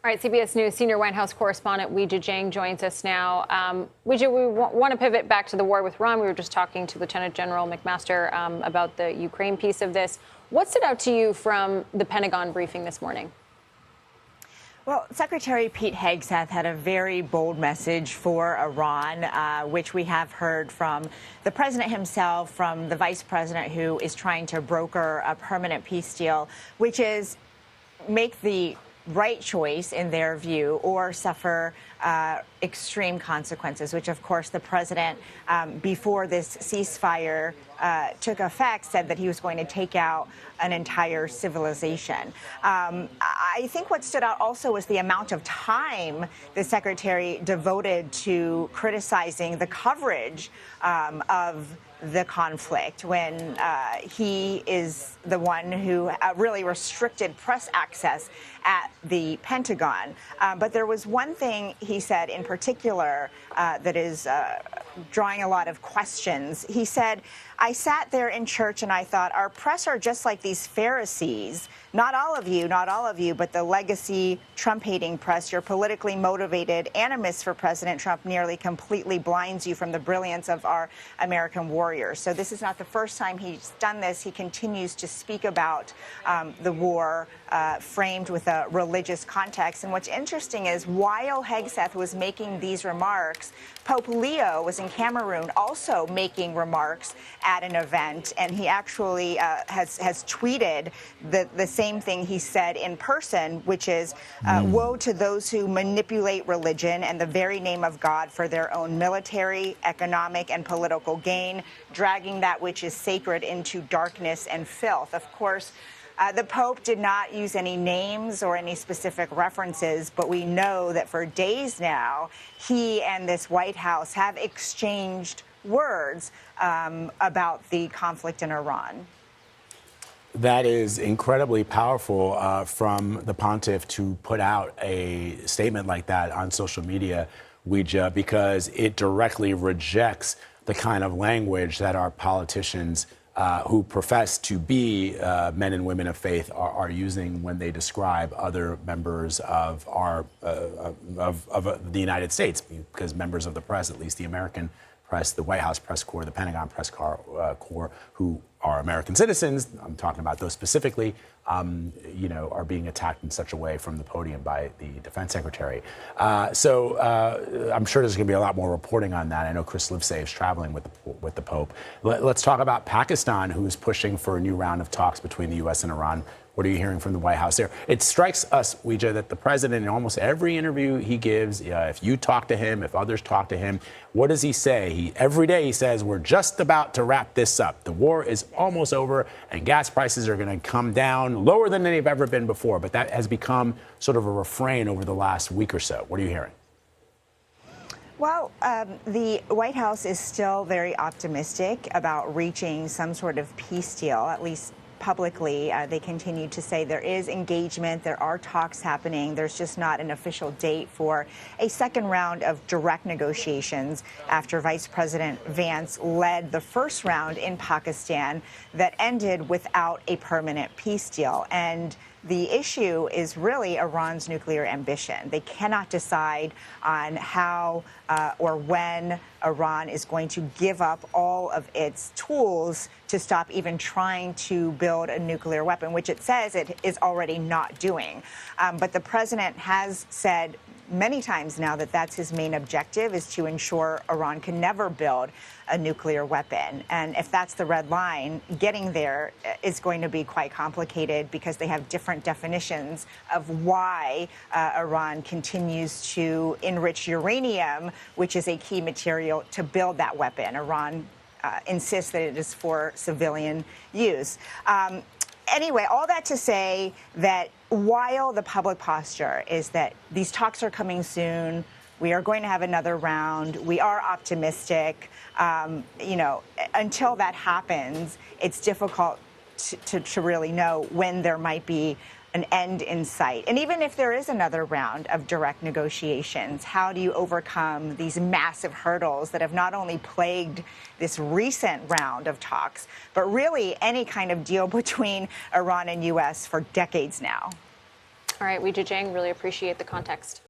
All right, CBS News senior White House correspondent Weijia Jiang joins us now. Weijia, we want to pivot back to the war with Iran. We were just talking to Lieutenant General McMaster about the Ukraine piece of this. What stood out to you from the Pentagon briefing this morning? Well, Secretary Pete Hegseth had a very bold message for Iran, which we have heard from the president himself, from the vice president who is trying to broker a permanent peace deal, which is make the right choice in their view or suffer extreme consequences, which, of course, the president, before this ceasefire took effect, said that he was going to take out an entire civilization. I think what stood out also was the amount of time the secretary devoted to criticizing the coverage of the conflict when he is the one who really restricted press access at the Pentagon. But there was one thing he said in particular that is drawing a lot of questions. He said, "I sat there in church and I thought, our press are just like these Pharisees. Not all of you, but the legacy Trump-hating press, your politically motivated animus for President Trump nearly completely blinds you from the brilliance of our American warriors." So this is not the first time he's done this. He continues to speak about the war framed with a religious context. And what's interesting is while Hegseth was making these remarks, Pope Leo was in Cameroon also making remarks at an event, and he actually has tweeted the same thing he said in person, which is, woe to those who manipulate religion and the very name of God for their own military, economic, and political gain, dragging that which is sacred into darkness and filth. Of course, the Pope did not use any names or any specific references, but we know that for days now, he and this White House have exchanged words about the conflict in Iran. That is incredibly powerful from the pontiff to put out a statement like that on social media, Weijia, because it directly rejects the kind of language that our politicians who profess to be men and women of faith are using when they describe other members of our of the United States, because members of the press, at least the American press, the White House press corps, the Pentagon press corps, who are American citizens, I'm talking about those specifically, are being attacked in such a way from the podium by the defense secretary. So I'm sure there's going to be a lot more reporting on that. I know Chris Livesay is traveling with the Pope. Let's talk about Pakistan, who's pushing for a new round of talks between the U.S. and Iran. What are you hearing from the White House there? It strikes us, Weijia, that the president, in almost every interview he gives, if you talk to him, if others talk to him, what does he say? Every day he says, we're just about to wrap this up. The war is almost over, and gas prices are going to come down lower than they've ever been before. But that has become sort of a refrain over the last week or so. What are you hearing? Well, the White House is still very optimistic about reaching some sort of peace deal, at least publicly. They continue to say there is engagement, there are talks happening. There's just not an official date for a second round of direct negotiations after Vice President Vance led the first round in Pakistan that ended without a permanent peace deal. And the issue is really Iran's nuclear ambition. They cannot decide on how or when Iran is going to give up all of its tools to stop even trying to build a nuclear weapon, which it says it is already not doing. But the president has said many times now that that's his main objective, is to ensure Iran can never build a nuclear weapon. And if that's the red line, getting there is going to be quite complicated because they have different definitions of why Iran continues to enrich uranium, which is a key material to build that weapon. Iran insists that it is for civilian use. Anyway, all that to say that while the public posture is that these talks are coming soon, we are going to have another round, we are optimistic, until that happens, it's difficult to really know when there might be an end in sight. And even if there is another round of direct negotiations, how do you overcome these massive hurdles that have not only plagued this recent round of talks, but really any kind of deal between Iran and U.S. for decades now? All right, Weijia Jiang, really appreciate the context.